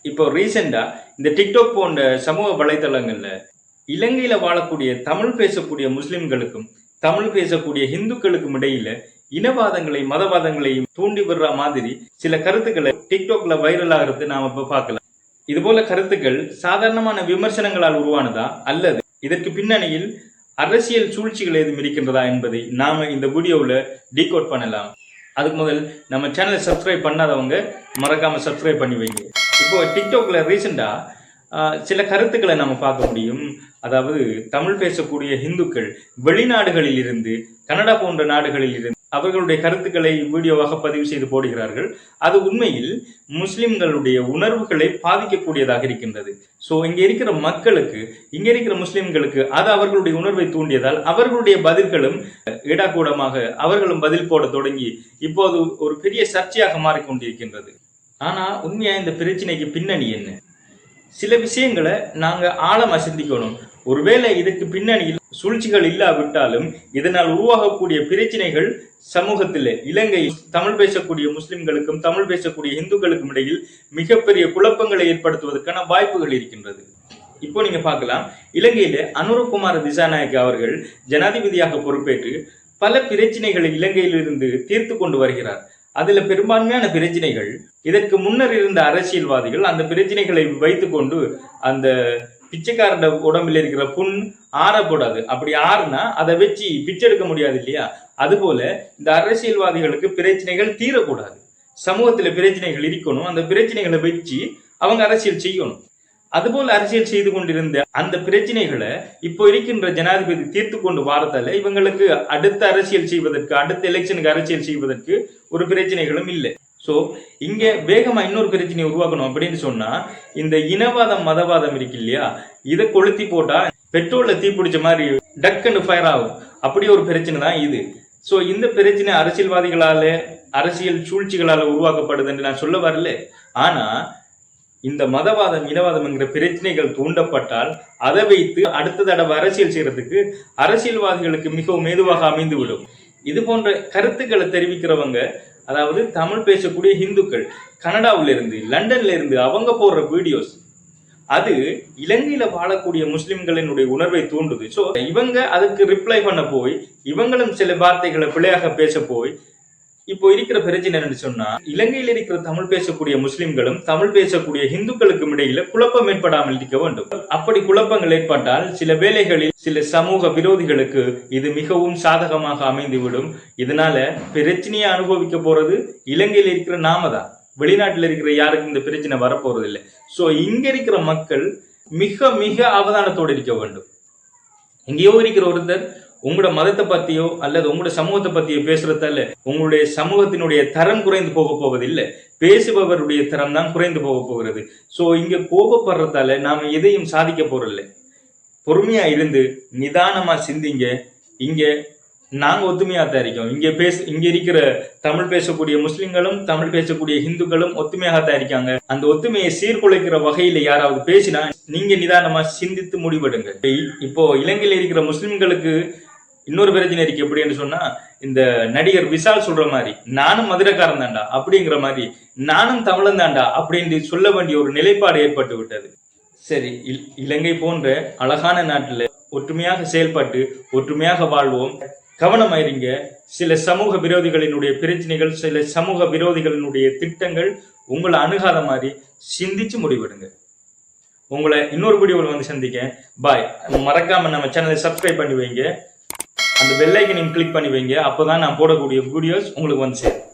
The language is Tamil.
இப்போ ரீசெண்டா இந்த டிக்டாக் போன்ற சமூக வலைதளங்கள்ல இலங்கையில வாழக்கூடிய தமிழ் பேசக்கூடிய முஸ்லிம்களுக்கும் தமிழ் பேசக்கூடிய இந்துக்களுக்கும் இடையில இனவாதங்களை மதவாதங்களையும் தூண்டி விடுற மாதிரி சில கருத்துக்களை டிக்டாக்ல வைரல் ஆகிறது நாம இப்ப பார்க்கலாம். இது போல கருத்துக்கள் சாதாரணமான விமர்சனங்களால் உருவானதா அல்லது இதற்கு பின்னணியில் அரசியல் சூழ்ச்சிகள் எதுவும் இருக்கின்றதா என்பதை நாம இந்த வீடியோவில் டீகோட் பண்ணலாம். அதுக்கு முதல் நம்ம சேனலை சப்ஸ்கிரைப் பண்ணாதவங்க மறக்காம சப்ஸ்கிரைப் பண்ணி வைங்க. இப்போ டிக்டாக்ல ரீசெண்டா சில கருத்துக்களை நம்ம பார்க்க முடியும். அதாவது தமிழ் பேசக்கூடிய இந்துக்கள் வெளிநாடுகளில் இருந்து கனடா போன்ற நாடுகளில் இருந்து அவர்களுடைய கருத்துக்களை வீடியோவாக பதிவு செய்து போடுகிறார்கள். அது உண்மையில் முஸ்லிம்களுடைய உணர்வுகளை பாதிக்கக்கூடியதாக இருக்கின்றது. ஸோ இங்க இருக்கிற மக்களுக்கு, இங்க இருக்கிற முஸ்லிம்களுக்கு அது அவர்களுடைய உணர்வை தூண்டியதால் அவர்களுடைய பதில்களும் இடக்கூடமாக அவர்களும் பதில் போட தொடங்கி இப்போது ஒரு பெரிய சர்ச்சையாக மாறிக்கொண்டிருக்கின்றது. ஆனா உண்மையா இந்த பிரச்சனைக்கு பின்னணி என்ன? சில விஷயங்களை நாங்க ஆழமா சிந்திக்கணும். ஒருவேளை இதுக்கு பின்னணியில் சூழ்ச்சிகள் இல்லாவிட்டாலும் இதனால் உருவாகக்கூடிய பிரச்சனைகள் சமூகத்தில் இலங்கை தமிழ் பேசக்கூடிய முஸ்லிம்களுக்கும் தமிழ் பேசக்கூடிய இந்துக்களுக்கும் இடையில் மிகப்பெரிய குழப்பங்களை ஏற்படுத்துவதற்கான வாய்ப்புகள் இருக்கின்றது. இப்போ நீங்க பார்க்கலாம், இலங்கையில அனுரகுமார திசாநாயக்க அவர்கள் ஜனாதிபதியாக பொறுப்பேற்று பல பிரச்சனைகளை இலங்கையிலிருந்து தீர்த்து கொண்டு வருகிறார். அதுல பெரும்பான்மையான பிரச்சனைகள் இதற்கு முன்னர் இருந்த அரசியல்வாதிகள் அந்த பிரச்சனைகளை வைத்துக்கொண்டு அந்த பிச்சைக்காரட உடம்பில் இருக்கிற புண் ஆறப்படாது, அப்படி ஆறுனா அதை வச்சு பிச்சை எடுக்க முடியாது இல்லையா? அதுபோல இந்த அரசியல்வாதிகளுக்கு பிரச்சனைகள் தீரக்கூடாது, சமூகத்துல பிரச்சனைகள் இருக்கணும், அந்த பிரச்சனைகளை வச்சு அவங்க அரசியல் செய்யணும். அதுபோல அரசியல் செய்து கொண்டிருந்த அந்த பிரச்சனைகளை இப்போ இருக்கின்ற ஜனாதிபதி தீர்த்து கொண்டு வாரத்தால இவங்களுக்கு அடுத்த அரசியல் செய்வதற்கு, அடுத்த எலெக்ஷனுக்கு அரசியல் செய்வதற்கு ஒரு பிரச்சனைகளும் இல்லை. ஸோ இங்க வேகமா இன்னொரு பிரச்சனையை உருவாக்கணும் அப்படின்னு சொன்னா இந்த இனவாதம் மதவாதம் இருக்கு இல்லையா, இதை கொளுத்தி போட்டா பெட்ரோல்ல தீப்பிடிச்ச மாதிரி டக்குன்னு ஃபயர் ஆகும். அப்படி ஒரு பிரச்சனை தான் இது. ஸோ இந்த பிரச்சனை அரசியல்வாதிகளால அரசியல் சூழ்ச்சிகளால உருவாக்கப்படுதுன்னு நான் சொல்ல வரல. ஆனா இந்த மதவாதம் இனவாதம் என்கிற பிரச்சனைகள் தூண்டப்பட்டால் அதை வைத்து அடுத்த தடவை அரசியல் செய்யறதுக்கு அரசியல்வாதிகளுக்கு மிகவும் மெதுவாக அமைந்து விடும். இது போன்ற கருத்துக்களை தெரிவிக்கிறவங்க, அதாவது தமிழ் பேசக்கூடிய இந்துக்கள் கனடாவில இருந்து லண்டன்ல இருந்து அவங்க போடுற வீடியோஸ் அது இலங்கையில வாழக்கூடிய முஸ்லிம்களினுடைய உணர்வை தூண்டுது. ஸோ இவங்க அதுக்கு ரிப்ளை பண்ண போய் இவங்களும் சில வார்த்தைகளை பிழையாக பேச போய் இப்போ இருக்கிற பிரச்சனை என்னன்னு சொன்னா, இலங்கையில் இருக்கிற தமிழ் பேசக்கூடிய முஸ்லிம்களும் தமிழ் பேசக்கூடிய இந்துக்களுக்கும் இடையில குழப்பம் ஏற்படாமல் இருக்க வேண்டும். அப்படி குழப்பங்கள் ஏற்பட்டால் சில வேளைகளில் சில சமூக விரோதிகளுக்கு இது மிகவும் சாதகமாக அமைந்துவிடும். இதனால பிரச்சனையை அனுபவிக்க போறது இலங்கையில் இருக்கிற நாம தான், வெளிநாட்டில் இருக்கிற யாருக்கும் இந்த பிரச்சனை வரப்போறது இல்லை. ஸோ இங்க இருக்கிற மக்கள் மிக மிக அவதானத்தோடு இருக்க வேண்டும். எங்கேயோ இருக்கிற ஒருத்தர் உங்களோட மதத்தை பத்தியோ அல்லது உங்களோட சமூகத்தை பத்தியோ பேசுறதால உங்களுடைய சமூகத்தினுடைய தரம் குறைந்து போக போவதில்லை, பேசுபவருடைய தரம் தான் குறைந்து போக போகிறது. சோ இங்க கோபப்படுறதால நாம எதையும் சாதிக்க போறதில்ல. பொறுமையா இருந்து நிதானமா சிந்திங்க. இங்க நாங்க ஒத்துமையா தான் இருக்கோம். இங்க இருக்கிற தமிழ் பேசக்கூடிய முஸ்லிம்களும் தமிழ் பேசக்கூடிய இந்துக்களும் ஒத்துமையாகத்தான் இருக்காங்க. அந்த ஒத்துமையை சீர்குலைக்கிற வகையில யாராவது பேசினா நீங்க நிதானமா சிந்தித்து முடிவெடுங்க. இப்போ இலங்கையில இருக்கிற முஸ்லிம்களுக்கு இன்னொரு பிரச்சனை இருக்கு. எப்படின்னு சொன்னா, இந்த நடிகர் விஷால் சொல்ற மாதிரி நானும் மதுரைக்காரன் தாண்டா அப்படிங்கிற மாதிரி நானும் தமிழன் தாண்டா அப்படின்னு சொல்ல வேண்டிய ஒரு நிலைப்பாடு ஏற்பட்டு விட்டது. சரி, இலங்கை போன்ற அழகான நாட்டுல ஒற்றுமையாக செயல்பட்டு ஒற்றுமையாக வாழ்வோம். கவனமாயிருங்க. சில சமூக விரோதிகளினுடைய பிரச்சனைகள், சில சமூக விரோதிகளினுடைய திட்டங்கள் உங்களை அணுகாத மாதிரி சிந்திச்சு முடிவெடுங்க. உங்களை இன்னொரு வீடியோவில் வந்து சந்திக்கேன். பாய். மறக்காம நம்ம சேனலை சப்ஸ்கிரைப் பண்ணி வைங்க, அந்த பெல் ஐக்கனையும் கிளிக் பண்ணி வைங்க. அப்போதான் நான் போடக்கூடிய வீடியோஸ் உங்களுக்கு வந்து சேரும்.